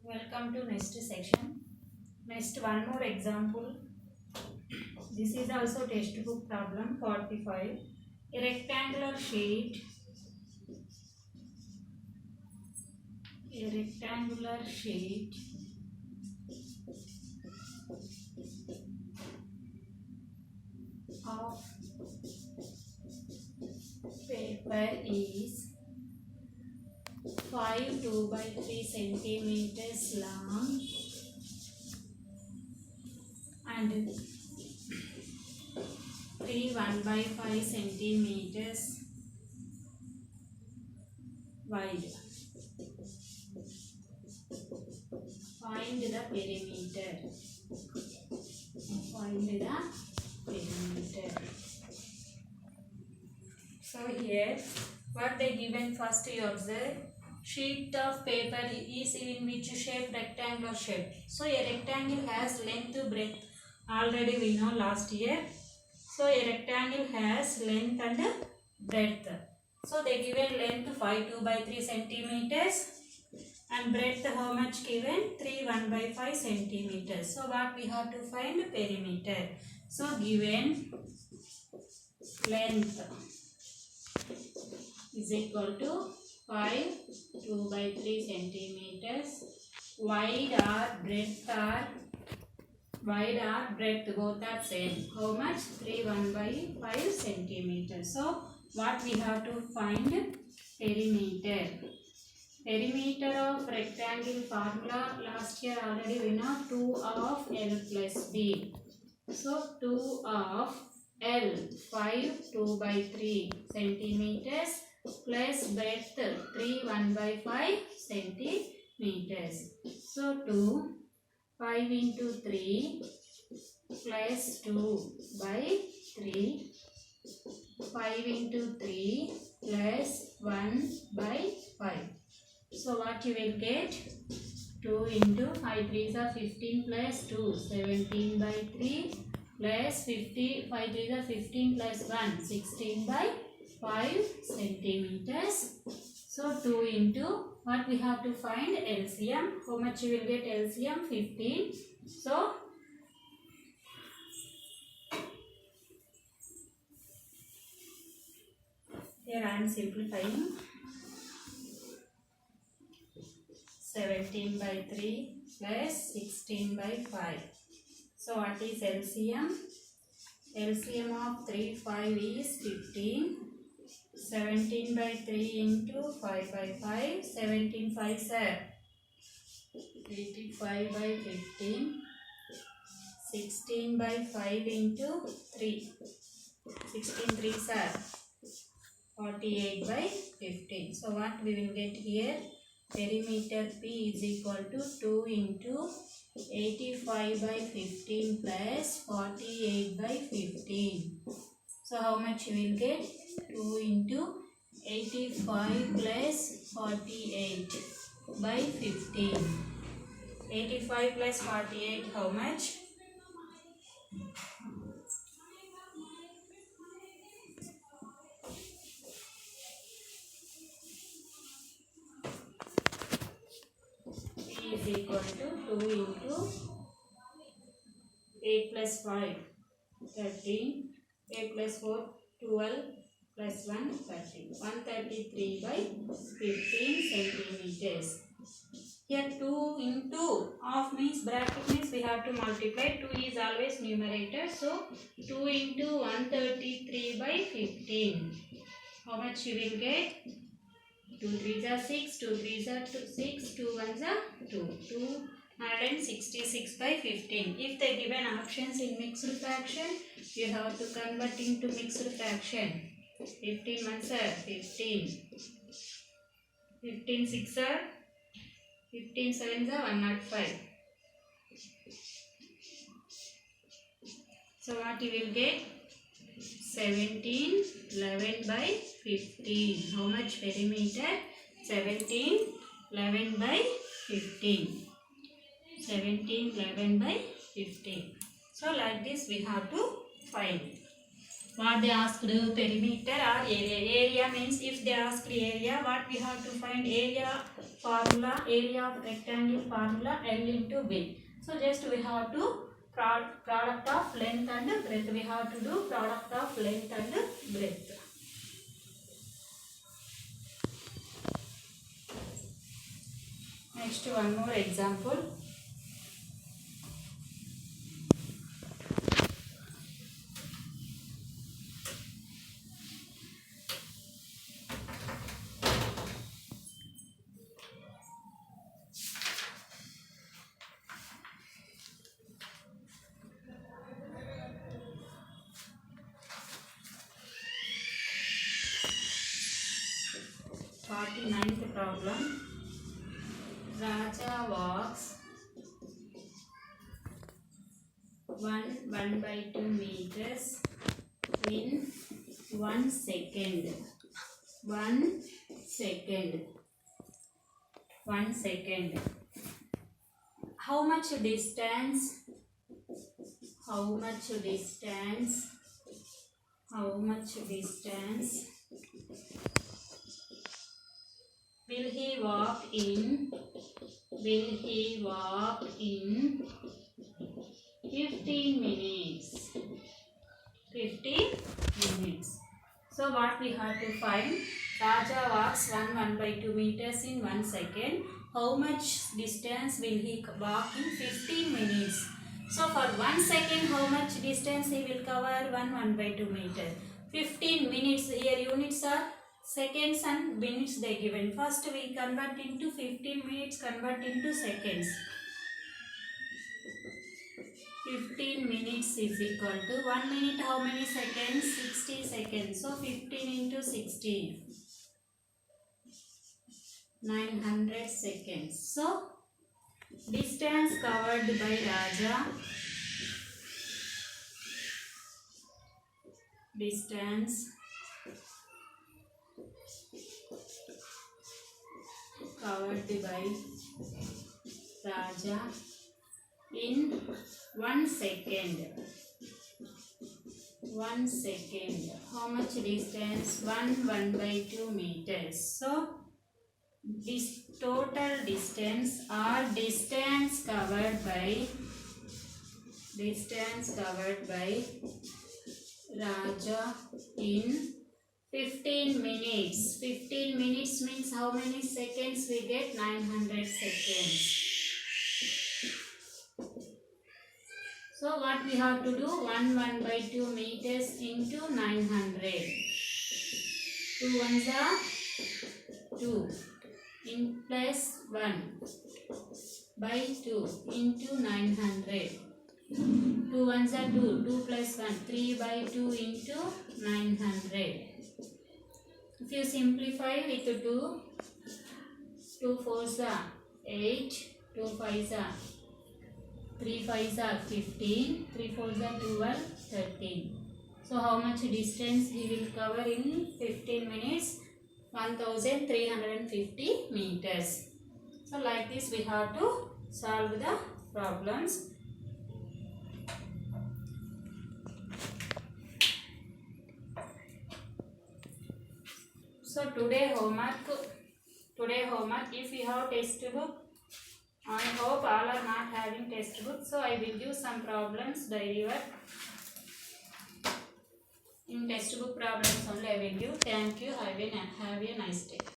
Welcome to next section. Next one more example. This is also textbook problem 45. A rectangular sheet. Of paper is 5 2 by 3 centimeters long and 3 1 by 5 centimeters wide. Find the perimeter. So here what they given, first you observe sheet of paper is in which shape? Rectangular shape. So a rectangle has length, breadth, already we know last year. So a rectangle has length and breadth. So they given length 5 2 by 3 centimeters and breadth how much given? 3 1 by 5 centimeters. So what we have to find? Perimeter. So given length is equal to 5 2 by 3 centimeters. Wide or breadth both are same. How much? 3 1 by 5 centimeters. So what we have to find? Perimeter. Perimeter of rectangle formula last year already we know 2 of L plus B. So 2 of L 5 2 by 3 centimeters plus breadth 3 1 by 5 centimeters. So 2 5 into 3 plus 2 by 3 5 into 3 plus 1 by 5. So what you will get? 2 into 5 3s are 15 plus 2 17 by 3 plus 50 5 3s are 15 plus 1 16 by 5 centimeters. So 2 into what we have to find? LCM. How much you will get? LCM 15. So here I am simplifying. 17 by 3 plus 16 by 5. So what is LCM? LCM of 3 5 is 15. 17 by 3 into 5 by 5. 17 5 sir. 85 by 15. 16 by 5 into 3. 16 3 sir. 48 by 15. So what we will get here? Perimeter P is equal to 2 into 85 by 15 plus 48 by 15. So how much you will get? 2 into 85 plus 48 by 15. 85 plus 48 how much? P is equal to 2 into 8 plus 5 13. 8 plus 4 12 plus 1 13. 133 by 15 centimeters. Here 2 into of means bracket means we have to multiply. 2 is always numerator. So 2 into 133 by 15. How much you will get? 2 3s are 6, 2 3s are 6, 2 1s are 2. 266 by 15. If they given options in mixed fraction, you have to convert into mixed fraction. 15 1s are 15. 15 6 are 15 7s are 105. So what you will get? 17 11 by 15. How much perimeter? 17 11 by 15. 17 11 by 15. So like this we have to find. What they asked, perimeter or area. Area means if they asked area, what we have to find? Area formula, area of rectangle formula, L into width. So just we have to product of length and breadth. We have to do product of length and breadth. Next one more example. Ninth problem. Raja walks 1/2 meters in 1 second. 1 second. 1 second. How much distance? How much distance? How much distance will he walk in? Will he walk in 15 minutes? 15 minutes. So what we have to find? Raja walks 1/2 meters in 1 second. How much distance will he walk in 15 minutes? So for 1 second, how much distance he will cover? 1/2 meters. 15 minutes. Here units are seconds and minutes they given. First we convert into 15 minutes, convert into seconds. 15 minutes is equal to 1 minute. How many seconds? 60 seconds. So 15 into 60. 900 seconds. So distance covered by Raja. Distance covered by Raja in 1 second. 1 second. How much distance? 1/2 meters. So this total distance or distance covered by Raja in 15 minutes. 15 minutes means how many seconds we get? 900 seconds. So what we have to do? 1/2 meters into 900. 2 ones are 2. In plus 1 by 2 into 900. 2 ones are 2. 2 plus 1. 3 by 2 into 900. If you simplify with 2, 2 4s are 8, 2 5s are 3 5s are 15, 3 4s are 12, 13. So how much distance he will cover in 15 minutes? 1350 meters. So like this we have to solve the problems. So today homework, if you have textbook, I hope all are not having textbook, so I will give some problems daily work. In textbook problems only I will give. Thank you. Have a nice day.